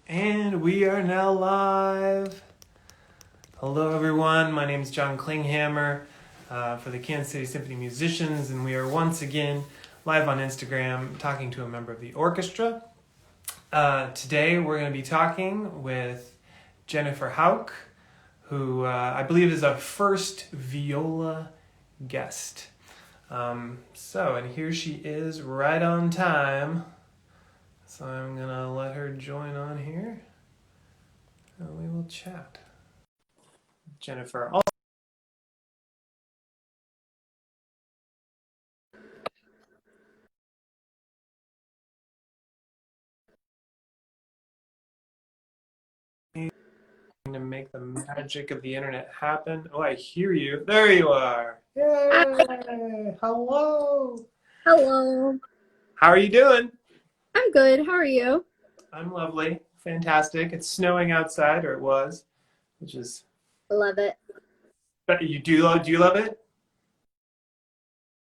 And we are now live. Hello, everyone. My name is John Klinghammer for the Kansas City Symphony Musicians, and we are once again live on Instagram talking to a member of the orchestra. Today, we're going to be talking with Jennifer Houck, who I believe is our first viola guest. And here she is right on time. So I'm going to let her join on here, and we will chat. Jennifer. Also, to make the magic of the internet happen. Oh, I hear you. There you are. Yay! Hello. Hello. How are you doing? I'm good. How are you? I'm lovely. Fantastic. It's snowing outside, or it was, which is. Love it. But you do you love it?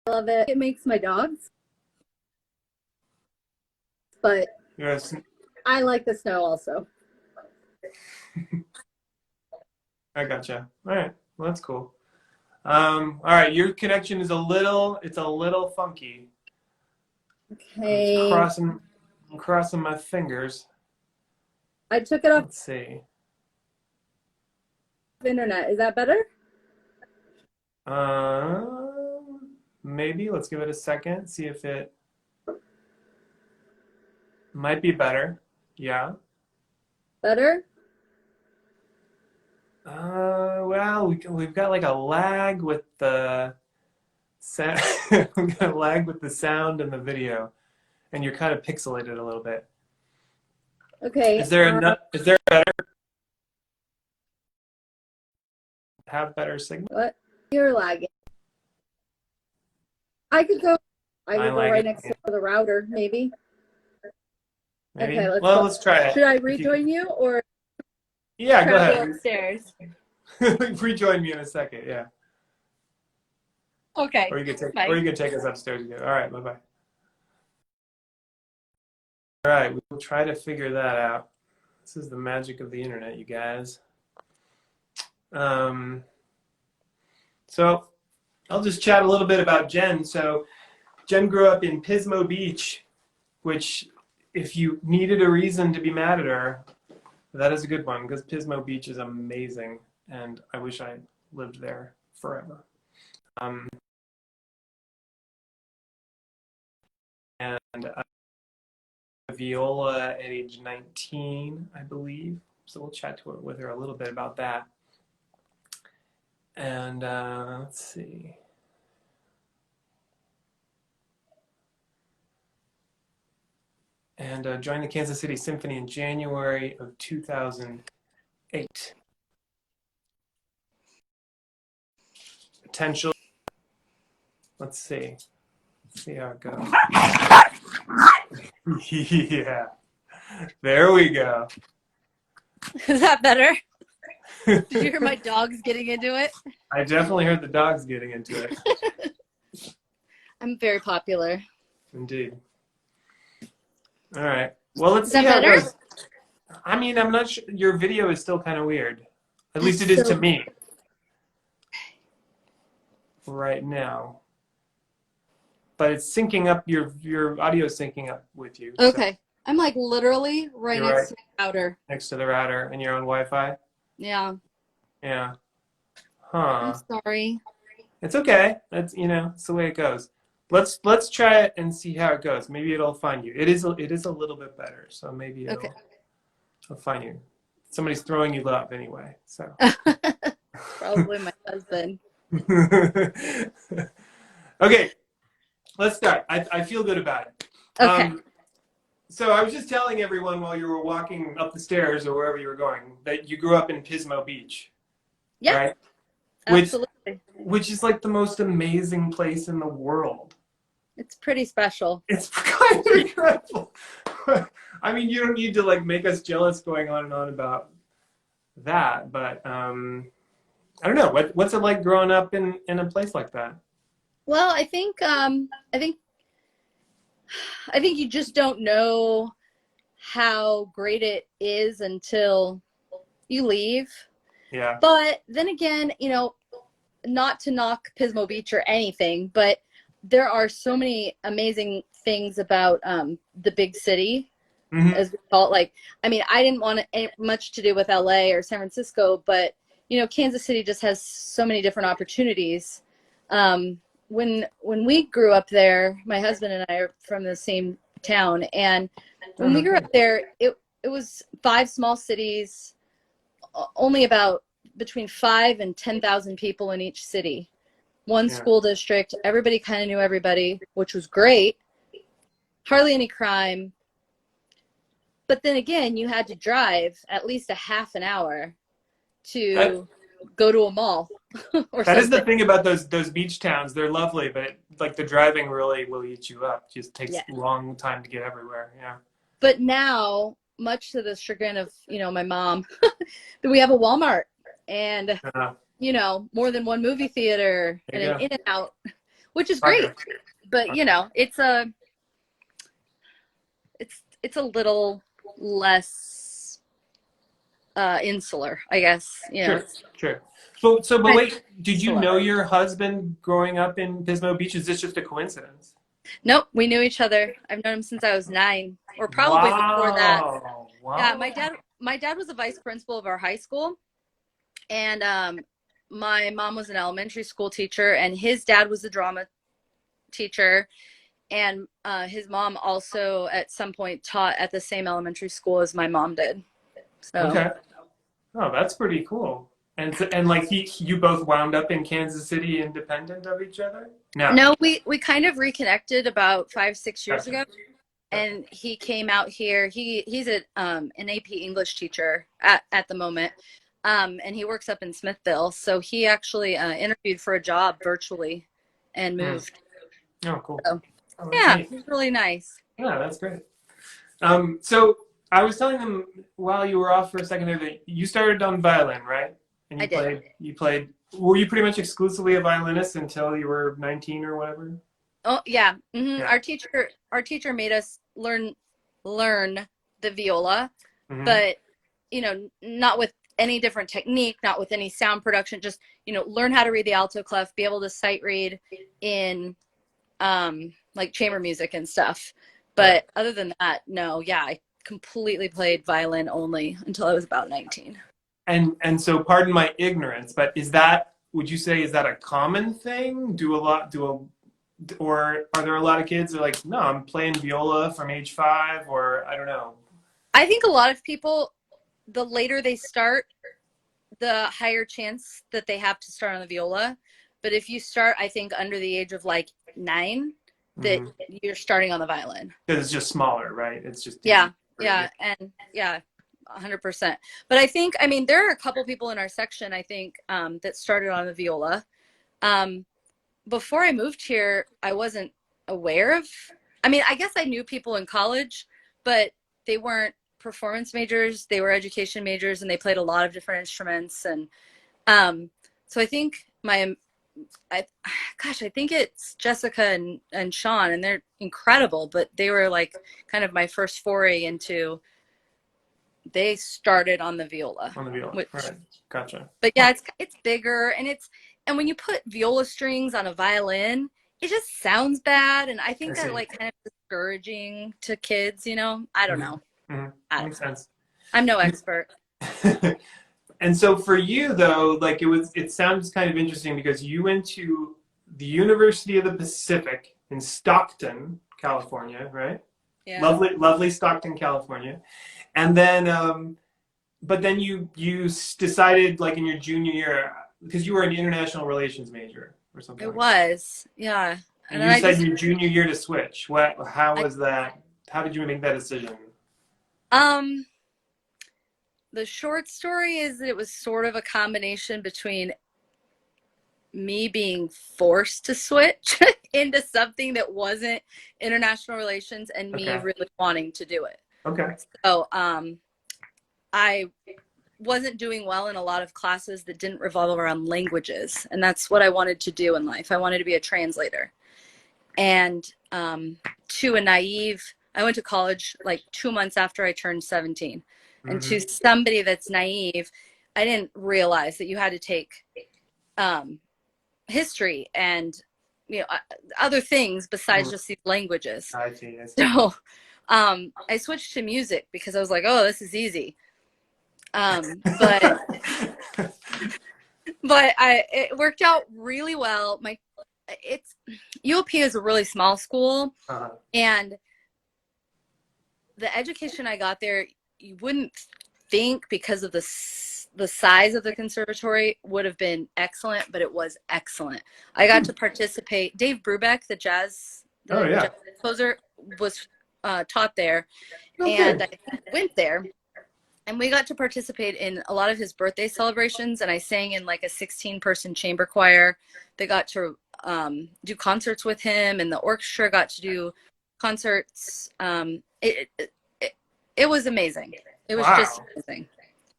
Love it. It makes my dogs. But Yes. I like the snow also. I gotcha. All right. Well, that's cool. All right. Your connection is a little funky. Okay. I'm crossing my fingers. I took it off Let's see. the internet. Is that better? Maybe. Let's give it a second. See if it might be better. Yeah. Better? Well, we've got like a lag with the sound. We've got a lag with the sound and the video, and you're kind of pixelated a little bit. Okay. Is there better? Have better signal? What? You're lagging. I could go right next to the router, maybe. Maybe. Okay, Let's try it. Should I rejoin you or Yeah, go ahead. upstairs? Rejoin me in a second. Yeah. Okay. Or you can take us upstairs again. All right. Bye-bye. All right. We will try to figure that out. This is the magic of the internet, you guys. So I'll just chat a little bit about Jen. So Jen grew up in Pismo Beach, which if you needed a reason to be mad at her, that is a good one, because Pismo Beach is amazing, and I wish I lived there forever. And Viola at age 19, I believe. So we'll chat with her a little bit about that. And let's see. And joined the Kansas City Symphony in January of 2008. Potential. Let's see. See how it goes. Yeah. There we go. Is that better? Did you hear my dogs getting into it? I definitely heard the dogs getting into it. I'm very popular. Indeed. All right. Well, let's see how it goes. I mean, I'm not sure. Your video is still kind of weird. At least it is to me. Right now. But it's syncing up, your audio is syncing up with you. Okay. So. I'm like literally right next to the router. Next to the router, and you're on Wi-Fi? Yeah. Yeah. Huh. I'm sorry. It's okay. That's, it's the way it goes. Let's try it and see how it goes. Maybe it'll find you. It is a little bit better, so maybe it'll find you. Somebody's throwing you love anyway. So probably my husband. Okay, let's start. I feel good about it. Okay. So I was just telling everyone while you were walking up the stairs or wherever you were going that you grew up in Pismo Beach. Yeah. Right? Absolutely. Which is like the most amazing place in the world. It's pretty special. It's kind of incredible. I mean, you don't need to like make us jealous going on and on about that, but I don't know. What's it like growing up in a place like that? Well, I think you just don't know how great it is until you leave. Yeah. But then again, not to knock Pismo Beach or anything, but there are so many amazing things about the big city, Hmm. as we call it. Like, I mean, I didn't want much to do with LA or San Francisco, but Kansas City just has so many different opportunities. When we grew up there, my husband and I are from the same town, and Oh, when we no grew up kidding. there, it was 5 small cities, only about between 5 and 10,000 people in each city. One Yeah. school district, everybody kind of knew everybody, which was great. Hardly any crime. But then again, you had to drive at least a half an hour That to go to a mall or that is the something. thing about those beach towns. They're lovely, but like the driving really will eat you up. Just takes Yeah. a long time to get everywhere. Yeah. But now, much to the chagrin of, my mom, we have a Walmart and, Uh, more than one movie theater there and you an go. In-N-Out, which is great. Progress. But, it's a little less insular, I guess. Sure, sure. But Kind of wait, did you insular. know your husband growing up in Pismo Beach? Is this just a coincidence? Nope, we knew each other. I've known him since I was 9, or probably before that. Wow. Yeah, Wow. my dad was the vice principal of our high school, and my mom was an elementary school teacher, and his dad was a drama teacher, and his mom also at some point taught at the same elementary school as my mom did. So Okay. Oh, that's pretty cool. And like you both wound up in Kansas City independent of each other? No. no, we kind of reconnected about 5 6 years Gotcha. ago, Gotcha. and he came out here. He's an AP English teacher at the moment, and he works up in Smithville. So he actually interviewed for a job virtually, and Hmm. moved. Oh, cool. So Oh, that's yeah, neat. it was really nice. Yeah, that's great. So I was telling them while you were off for a second there that you started on violin, right? And I did. you played, were you pretty much exclusively a violinist until you were 19 or whatever? Oh yeah. Yeah. Our teacher made us learn the viola, Hmm. but not with any different technique, not with any sound production. Just learn how to read the alto clef, be able to sight read in like chamber music and stuff. Right. But other than that, no. Yeah, I completely played violin only until I was about 19. And so pardon my ignorance, but would you say is that a common thing? Or are there a lot of kids that are like, no, I'm playing viola from age 5 or I don't know. I think a lot of people, the later they start, the higher chance that they have to start on the viola. But if you start, I think, under the age of like 9, that Mm-hmm. you're starting on the violin. Because it's just smaller, right? It's just easier Yeah, for you. yeah, and yeah, 100%. But I think, I mean, there are a couple people in our section, I think, that started on the viola. Um, Before I moved here, I wasn't aware of, I mean, I guess I knew people in college, but they weren't performance majors, they were education majors, and they played a lot of different instruments. And so I think I, I think it's Jessica and Sean, and they're incredible, but they were like kind of my first foray into, they started on the viola, On the viola. which, Right. Gotcha. but Huh. yeah, it's bigger, and when you put viola strings on a violin, it just sounds bad, and I I think that see. like kind of discouraging to kids. I don't know. Mm-hmm. Mm-hmm. I don't Makes know. sense. I'm no expert. And so for you though, like it sounds kind of interesting because you went to the University of the Pacific in Stockton, California, right? Yeah. Lovely, lovely Stockton, California. And then, but then you decided like in your junior year because you were an international relations major or something It like that, was. Yeah. and And then you I said just your junior year to switch. What? How I was that? How did you make that decision? um the short story is that it was sort of a combination between me being forced to switch into something that wasn't international relations and me Okay. really wanting to do it. Okay. So I wasn't doing well in a lot of classes that didn't revolve around languages, and that's what I wanted to do in life. I wanted to be a translator. And to a naive I went to college like 2 months after I turned 17. And to Mm-hmm. somebody that's naive, I didn't realize that you had to take um, history and other things besides just these languages. I see. I see. So I switched to music because I was like, oh, this is easy. But it worked out really well. It's UOP is a really small school, Uh-huh. and the education I got there, you wouldn't think because of the size of the conservatory would have been excellent, but it was excellent. I got to participate. Dave Brubeck, Oh the yeah. jazz composer, was taught there, Okay. and I went there. And we got to participate in a lot of his birthday celebrations, and I sang in like a 16-person chamber choir. They got to do concerts with him, and the orchestra got to do concerts. It was amazing. It was just Wow. amazing.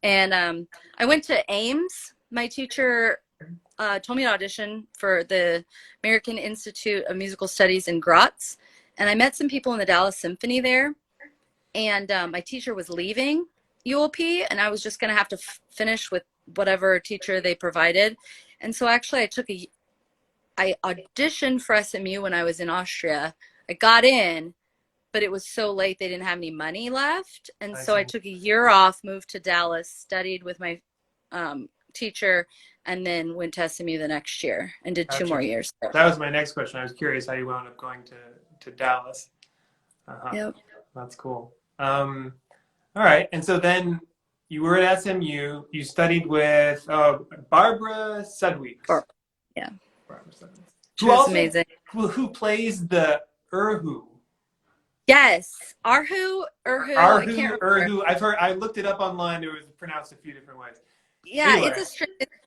And I went to Ames. My teacher told me to audition for the American Institute of Musical Studies in Graz, and I met some people in the Dallas Symphony there. And my teacher was leaving UOP, and I was just going to have to finish with whatever teacher they provided. And so actually I auditioned for SMU when I was in Austria. I got in, but it was so late they didn't have any money left. And I so I see. took a year off, moved to Dallas, studied with my teacher, and then went to SMU the next year and did 2 more Gotcha. years there. That was my next question. I was curious how you wound up going to Dallas. Uh-huh. Yep. That's cool. All right. And so then you were at SMU. You studied with Barbara Sudweek. Yeah. Barbara Sudweek. She was amazing. Who plays the Erhu? Yes. Arhu, I can't Arhu, remember. Erhu. I've heard. I looked it up online. It was pronounced a few different ways. Yeah, Anyway.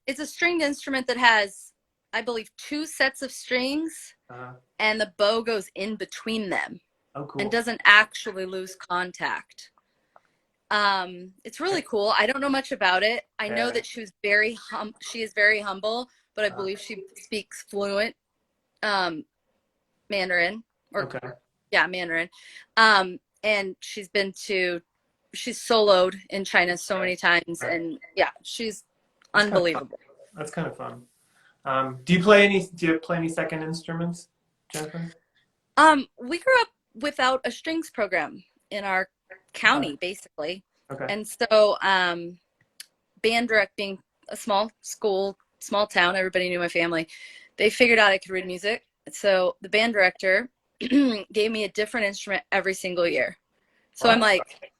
it's a stringed instrument that has, I believe, two sets of strings, Uh, and the bow goes in between them oh, and cool. doesn't actually lose contact. It's really cool. I don't know much about it. I know Yeah. that she is very humble, but I Uh, believe she speaks fluent Mandarin, or okay. yeah, Mandarin. And she's soloed in China so Okay. many times, Right. and yeah, she's That's kind of fun. unbelievable. That's kind of fun. Do you play any? Do you play any second instruments, Jennifer? We grew up without a strings program in our Uh, county, basically. okay. And so, band direct being a small school, small town, everybody knew my family. They figured out I could read music. So the band director gave me a different instrument every single year. So I'm Wow. like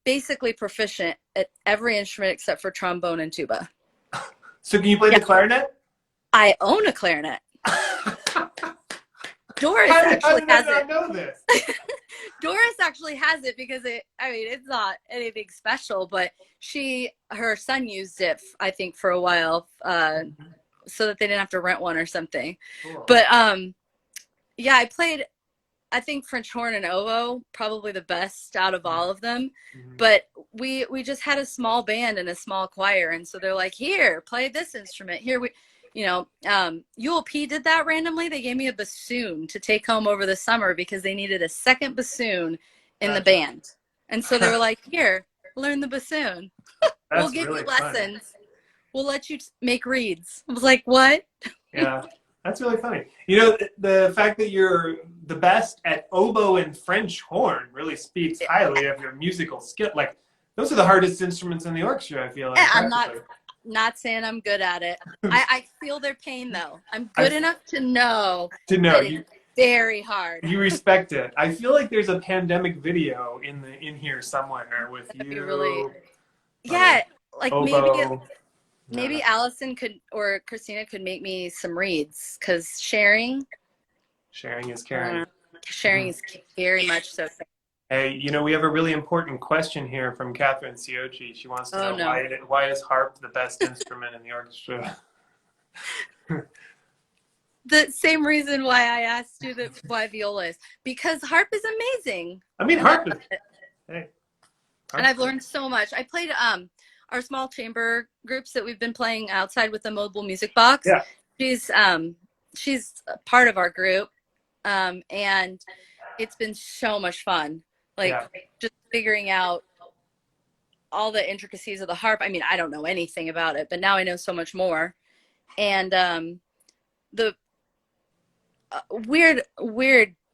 basically proficient at every instrument except for trombone and tuba. So can you play Yeah, the clarinet? I own a clarinet. How Doris actually did I has it. not know this? Doris actually has it because it's not anything special, but her son used it, I think, for a while, so that they didn't have to rent one or something. Cool. But yeah, I played, I think, French horn and oboe, probably the best out of all of them. Mhm. But we just had a small band and a small choir, and so they're like, here, play this instrument. Here ULP did that randomly. They gave me a bassoon to take home over the summer because they needed a second bassoon in the Gotcha. band. And so they were like, here, learn the bassoon. We'll That's give you really funny. lessons. We'll let you make reeds. I was like, what? Yeah, that's really funny. You know, the fact that you're the best at oboe and French horn really speaks highly of your musical skill. Like, those are the hardest instruments in the orchestra, I feel like, I'm practically. not saying I'm good at it. I feel their pain though. I'm good I, enough to know to know that it's you very hard. you respect it. I feel like there's a pandemic video in here somewhere with That'd be you really, on yeah, like oboe. maybe Allison could, or Christina could make me some reeds, because Sharing is I don't caring. know, sharing is very much so. Hey, you know, we have a really important question here from Catherine Siochi. She wants to Oh know no. why is harp the best instrument in the orchestra? The same reason why I asked you why viola is, because harp is amazing. I mean, And I harp is love it. hey, And harp's I've learned so much. I played our small chamber groups that we've been playing outside with the mobile music box. yeah. She's she's a part of our group. And it's been so much fun. like Yeah. just figuring out all the intricacies of the harp. I mean, I don't know anything about it, but now I know so much more. And the weird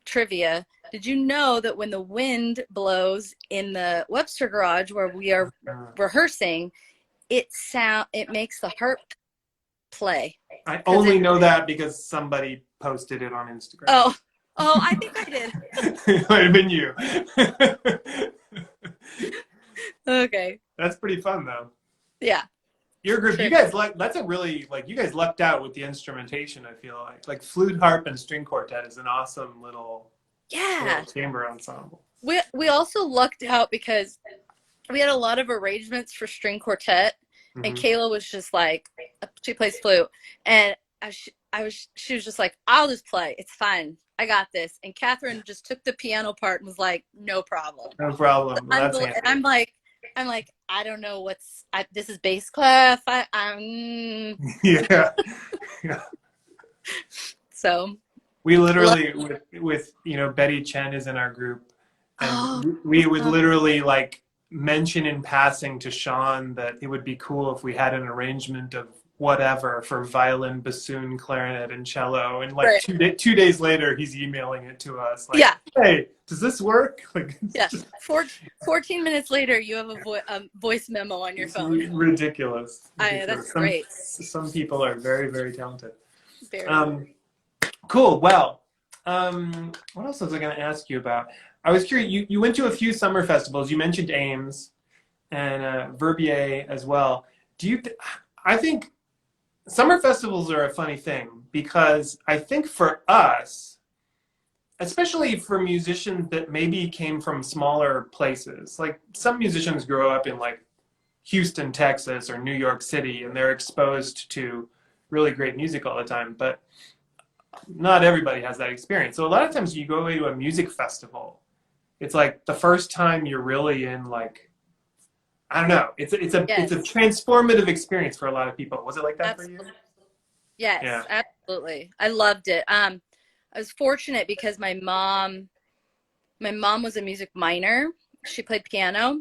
trivia. Did you know that when the wind blows in the Webster garage where we are rehearsing, it makes the harp play? I Because only know that because somebody posted it on Instagram. Oh, I think I did. It might have been you. Okay. That's pretty fun though. Yeah. Your group, you guys that's a really, like, you guys lucked out with the instrumentation, I feel like. Like flute, harp, and string quartet is an awesome little chamber ensemble. We also lucked out because we had a lot of arrangements for string quartet, and Kayla was just like, she plays flute, and she was just like, I'll just play. It's fine. I got this. And Catherine just took the piano part and was like, no problem. No problem. Well, that's handy. I'm like, I don't know this is bass clef. Yeah. So we literally, with Betty Chen is in our group, and we would literally like mention in passing to Sean that it would be cool if we had an arrangement of whatever for violin, bassoon, clarinet, and cello. And like 2 days later, he's emailing it to us. Like, hey, does this work? Like, 14 minutes later, you have a voice memo on your phone. Ridiculous. That's great. Some people are very, very talented. Very. Cool. Well, what else was I going to ask you about? I was curious. You went to a few summer festivals. You mentioned Ames and Verbier as well. I think summer festivals are a funny thing because I think for us, especially for musicians that maybe came from smaller places, like some musicians grow up in like Houston, Texas, or New York City, and they're exposed to really great music all the time, but not everybody has that experience. So a lot of times you go away to a music festival, it's like the first time you're really in, like, I don't know. It's a transformative experience for a lot of people. Was it like that for you? Yes, absolutely. I loved it. I was fortunate because my mom was a music minor. She played piano,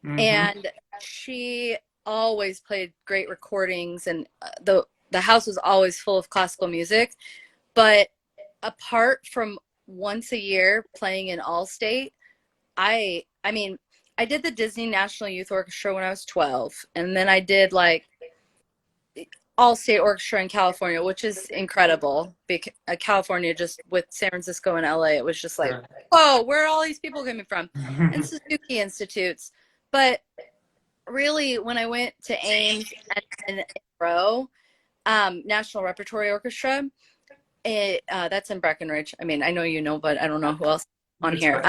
and she always played great recordings, and the house was always full of classical music. But apart from once a year playing in Allstate, I mean, I did the Disney National Youth Orchestra when I was 12, and then I did like All-State Orchestra in California, which is incredible. California, just with San Francisco and LA, it was just like, whoa, where are all these people coming from? And Suzuki Institutes. But really, when I went to Ames and Row, National Repertory Orchestra, that's in Breckenridge. I mean, I know you know, but I don't know who else on here.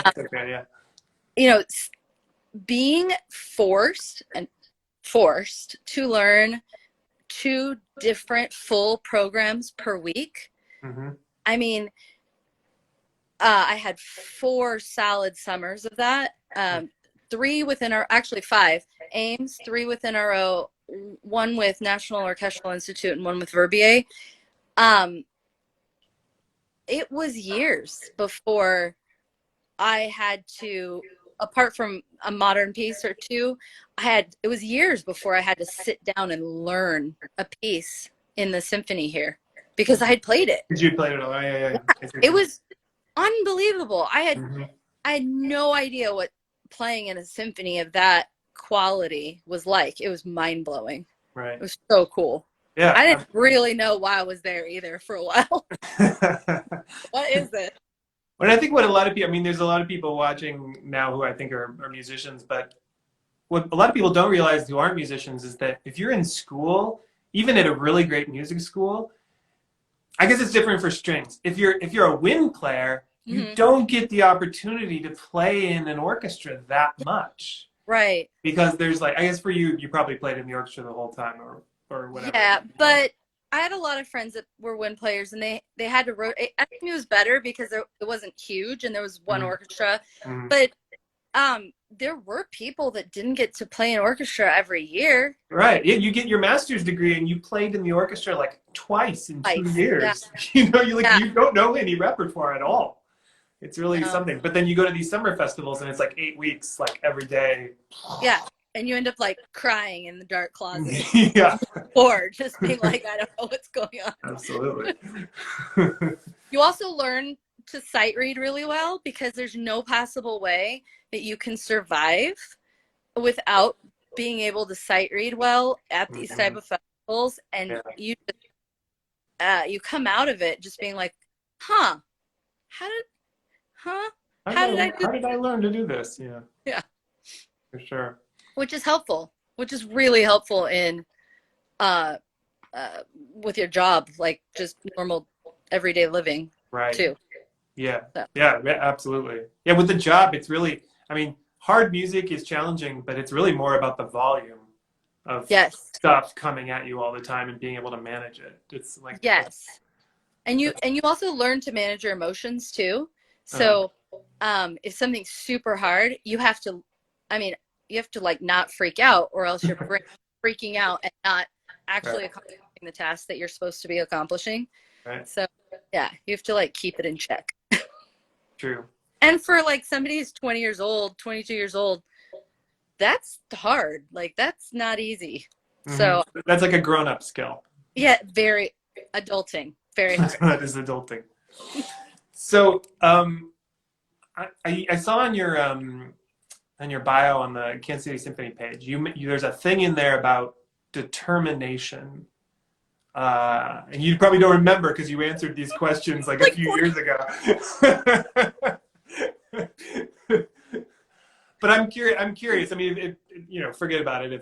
Being forced to learn 2 different full programs per week. I mean, I had 4 solid summers of that. 3 within actually 5 Ames, 3 with NRO, 1 with National Orchestral Institute, and 1 with Verbier. It was years before I had to, apart from a modern piece or 2, it was years before I had to sit down and learn a piece in the symphony here because I had played it. Did you play it all? Yeah. It was unbelievable. I had no idea what playing in a symphony of that quality was like. It was mind blowing. Right. It was so cool. Yeah. I didn't really know why I was there either for a while. What is it? But I think what a lot of people, I mean, there's a lot of people watching now who I think are musicians, but what a lot of people don't realize who aren't musicians is that if you're in school, even at a really great music school, I guess it's different for strings. If you're a wind player, you don't get the opportunity to play in an orchestra that much. Right. Because there's like, I guess for you, you probably played in the orchestra the whole time or whatever. Yeah, but I had a lot of friends that were wind players, and they had to rotate. I think it was better because it wasn't huge and there was one orchestra. But there were people that didn't get to play an orchestra every year. Right. Yeah, you get your master's degree and you played in the orchestra like twice in 2 years. Yeah. You don't know any repertoire at all. It's really something. But then you go to these summer festivals and it's like 8 weeks, like every day. Yeah. And you end up like crying in the dark closet Yeah, or just being like, I don't know what's going on. absolutely. You also learn to sight read really well because there's no possible way that you can survive without being able to sight read well at these type of festivals. And you come out of it just being like, huh, how did How did I learn to do this? Yeah, yeah, for sure. which is helpful, which is really helpful in uh, with your job, like just normal everyday living Right. too. Yeah. So. Yeah, absolutely. Yeah, with the job, it's really, I mean, hard music is challenging, but it's really more about the volume of Yes. stuff coming at you all the time and being able to manage it. It's like Yes. And you also learn to manage your emotions too. So if something's super hard, you have to, I mean, you have to like not freak out, or else you're freaking out and not actually accomplishing the task that you're supposed to be accomplishing. Right. So yeah, you have to like keep it in check. True. And for like somebody who's 20 years old, 22 years old, that's hard. Like that's not easy. So That's like a grown-up skill. yeah, very adulting, very hard. That is adulting. So, I saw on your bio on the Kansas City Symphony page, there's a thing in there about determination. And you probably don't remember because you answered these questions like a few years ago. But I'm curious. I mean, forget about it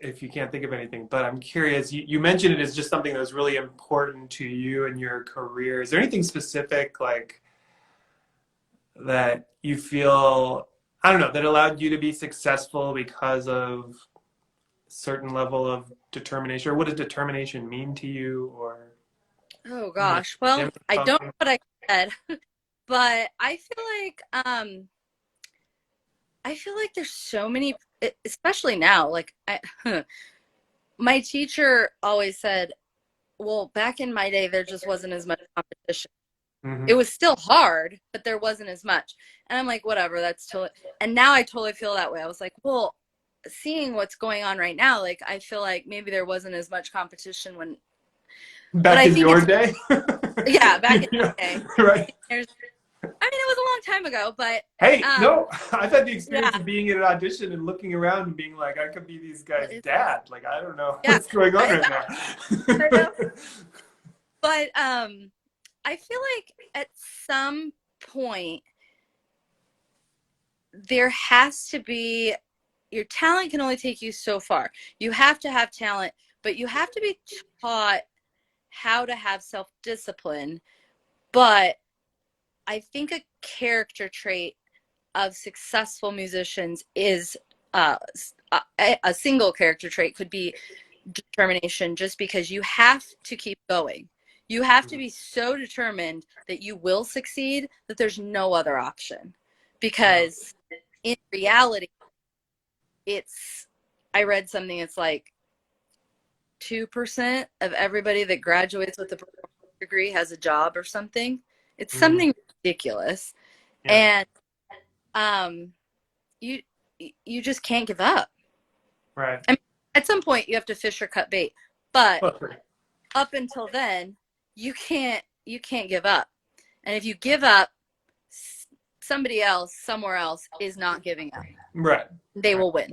if you can't think of anything. But I'm curious. You mentioned it as just something that was really important to you in your career. Is there anything specific like that you feel, I don't know, that allowed you to be successful because of certain level of determination, or what does determination mean to you? Or Oh gosh. Well, I don't know what I said, but I feel like there's so many, especially now, like my teacher always said, well, back in my day there just wasn't as much competition. It was still hard, but there wasn't as much. And I'm like, whatever, that's totally, and now I totally feel that way. I was like, well, seeing what's going on right now, like I feel like maybe there wasn't as much competition when back in your day. Yeah, back in my day. Right. I mean, it was a long time ago, but hey, no, I've had the experience of being at an audition and looking around and being like, I could be these guys' dad. Like, I don't know what's going on right now. I know. But I feel like at some point there has to be, your talent can only take you so far. You have to have talent, but you have to be taught how to have self-discipline. But I think a character trait of successful musicians is a single character trait could be determination, just because you have to keep going. You have to be so determined that you will succeed, that there's no other option. Because in reality, I read something, it's like 2% of everybody that graduates with a performance degree has a job or something. It's something ridiculous. And you just can't give up. Right. I mean, at some point you have to fish or cut bait, but up until then, you can't give up. And if you give up, somebody else somewhere else is not giving up. Right. They will win.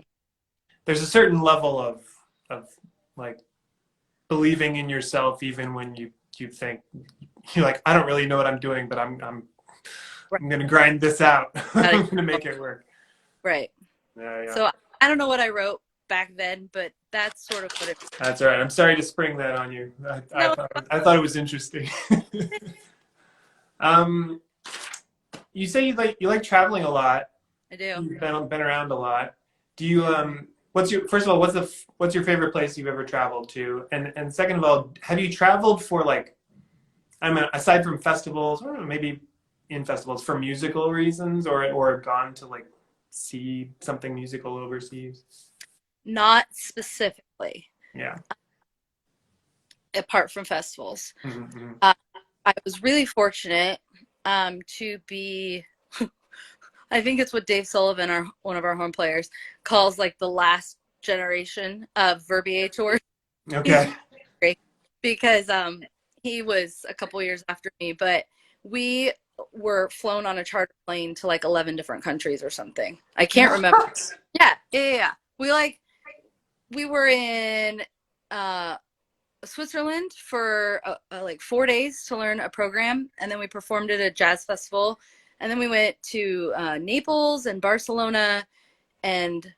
There's a certain level of like believing in yourself, even when you think you're like, I don't really know what I'm doing, but I'm going to grind this out. I'm going to make it work. Right. Yeah. So I don't know what I wrote back then, but that's sort of what it was. That's all right. I'm sorry to spring that on you. I thought it was interesting. You say you like traveling a lot. I do. You've been around a lot. Do you first of all, what's your favorite place you've ever traveled to? And second of all, have you traveled for like, I mean, aside from festivals, or maybe in festivals, for musical reasons, or gone to like see something musical overseas? Not specifically. Yeah. Apart from festivals. I was really fortunate. to be, I think it's what Dave Sullivan, one of our horn players, calls like the last generation of verbiators. Okay. Because he was a couple years after me, but we were flown on a charter plane to like 11 different countries or something. I can't remember. Yeah. We were in Switzerland for like 4 days to learn a program, and then we performed at a jazz festival, and then we went to Naples and Barcelona and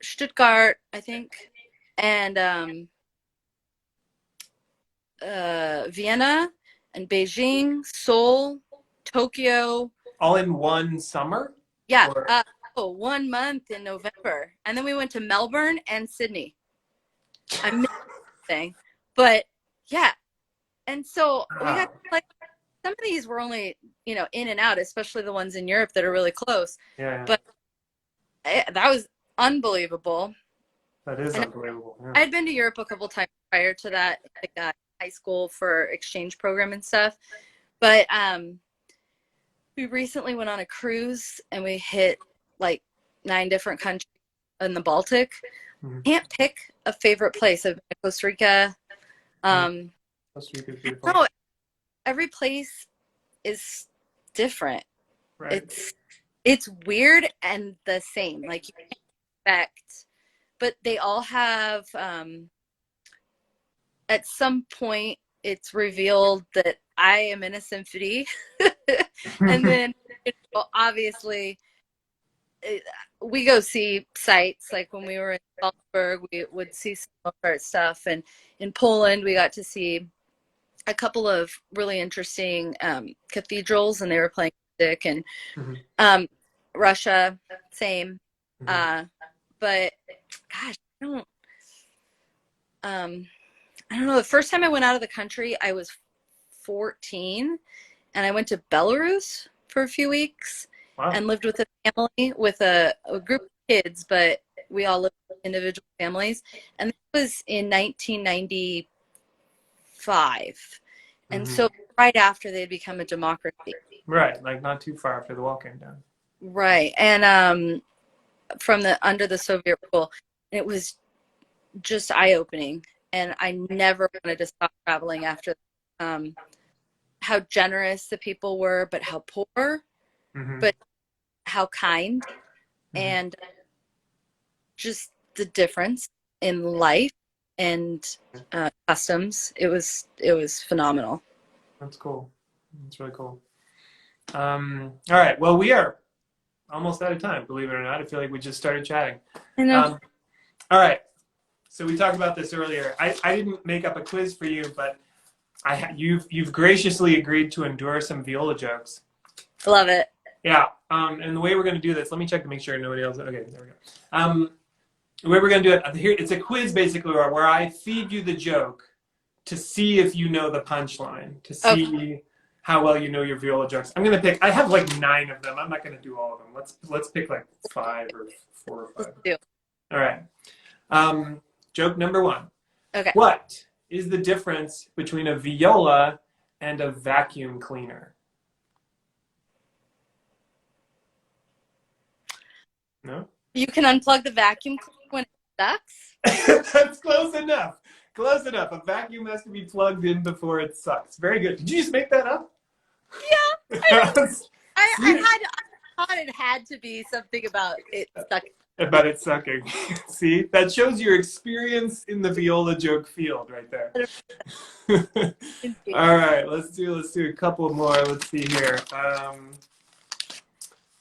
Stuttgart, I think, and Vienna and Beijing, Seoul, Tokyo. All in one summer? Yeah. Or... 1 month in November. And then we went to Melbourne and Sydney. I missed everything. But yeah. And so we got like some of these were only, in and out, especially the ones in Europe that are really close. Yeah. But that was unbelievable. That is unbelievable. Yeah. I had been to Europe a couple times prior to that, like high school for exchange program and stuff. But we recently went on a cruise and we hit like 9 different countries in the Baltic. Mm-hmm. Can't pick a favorite place. I've been to Costa Rica. Costa Rica is beautiful. No, every place is different. Right. It's weird and the same. Like you can't expect, but they all have. At some point, it's revealed that I am in a symphony, and then obviously we go see sites. Like when we were in Salzburg, we would see some Mozart stuff, and in Poland we got to see a couple of really interesting cathedrals, and they were playing music, and Russia, same. But gosh, I don't know. The first time I went out of the country, I was 14, and I went to Belarus for a few weeks. Wow. And lived with a family, with a group of kids, but we all lived with individual families. And this was in 1995. And so right after they had become a democracy. Right, like not too far after the wall came down. Right. And from under the Soviet rule, it was just eye-opening. And I never wanted to stop traveling after how generous the people were, but how poor, but how kind, and just the difference in life and customs. It was phenomenal. That's cool. That's really cool. All right. Well, we are almost out of time, believe it or not. I feel like we just started chatting. I know. All right. So we talked about this earlier. I didn't make up a quiz for you, but you've graciously agreed to endure some viola jokes. Love it. Yeah. And the way we're going to do this, let me check to make sure nobody else. Okay, there we go. The way we're going to do it here, it's a quiz basically where I feed you the joke to see if you know the punchline, to see how well you know your viola jokes. I'm going to pick. I have like 9 of them. I'm not going to do all of them. Let's pick like 5 or 4 or 5. Let's do. All right. Joke number 1. Okay. What is the difference between a viola and a vacuum cleaner? No? You can unplug the vacuum cleaner when it sucks? That's close enough. Close enough. A vacuum has to be plugged in before it sucks. Very good. Did you just make that up? Yeah. I thought it had to be something about it sucking. About it sucking. See? That shows your experience in the viola joke field right there. All right. Let's do a couple more. Let's see here.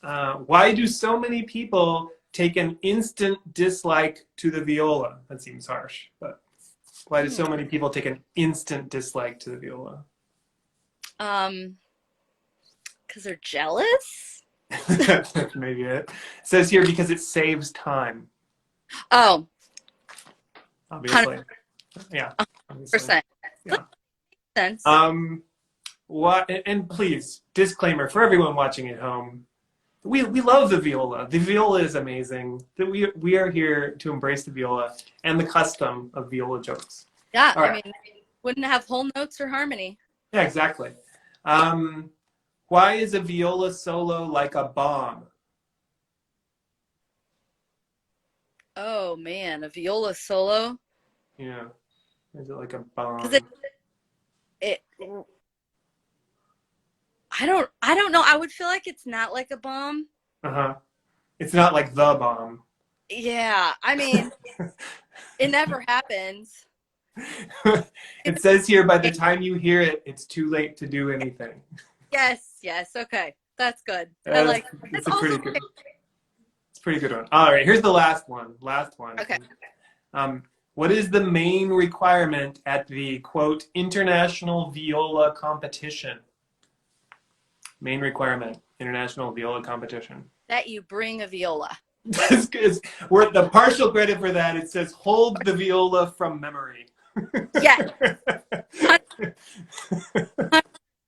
Why do so many people take an instant dislike to the viola? That seems harsh, but why do so many people take an instant dislike to the viola? Because they're jealous? That's maybe it. It says here because it saves time. Oh. Obviously. 100%. Yeah. Obviously. Yeah. Sense. What? And please, disclaimer for everyone watching at home. We love the viola. The viola is amazing. We are here to embrace the viola and the custom of viola jokes. Yeah, right. I mean, wouldn't have whole notes or harmony. Yeah, exactly. Why is a viola solo like a bomb? Oh man, a viola solo. Yeah. Is it like a Because bomb? it I don't know. I would feel like it's not like a bomb. Uh-huh. It's not like the bomb. Yeah, I mean, it never happens. It says here by the time you hear it, it's too late to do anything. Yes, yes. Okay. That's good. I That's, like it's it's a also pretty good, it's a pretty good one. All right, here's the last one. Last one. okay. What is the main requirement at the quote international viola competition? Main requirement, international viola competition. That you bring a viola. That's good. We're the partial credit for that. It says hold the viola from memory. Yeah.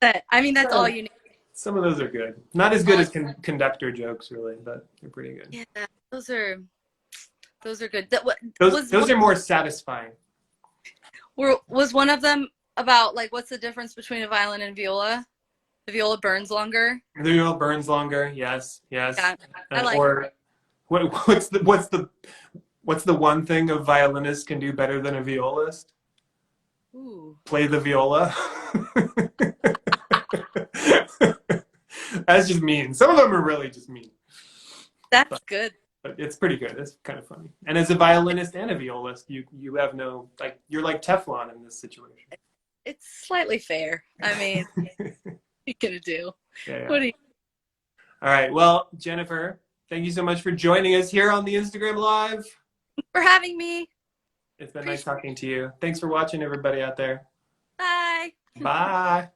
100%. I mean, that's all you need. Some of those are good. Not as good as conductor jokes, really, but they're pretty good. Yeah, those are good. That what Those are more satisfying. was one of them about like what's the difference between a violin and viola? The viola burns longer. The viola burns longer. Yes, yes. Yeah, I like. Or what's the one thing a violinist can do better than a violist? Ooh. Play the viola. That's just mean. Some of them are really just mean. That's good. But it's pretty good. It's kind of funny. And as a violinist and a violist, you have no you're like Teflon in this situation. It's slightly fair. I mean, what are you gonna do? Yeah. What are you? All right. Well, Jennifer, thank you so much for joining us here on the Instagram Live. For having me. It's been nice talking to you. Thanks for watching, everybody out there. Bye. Bye.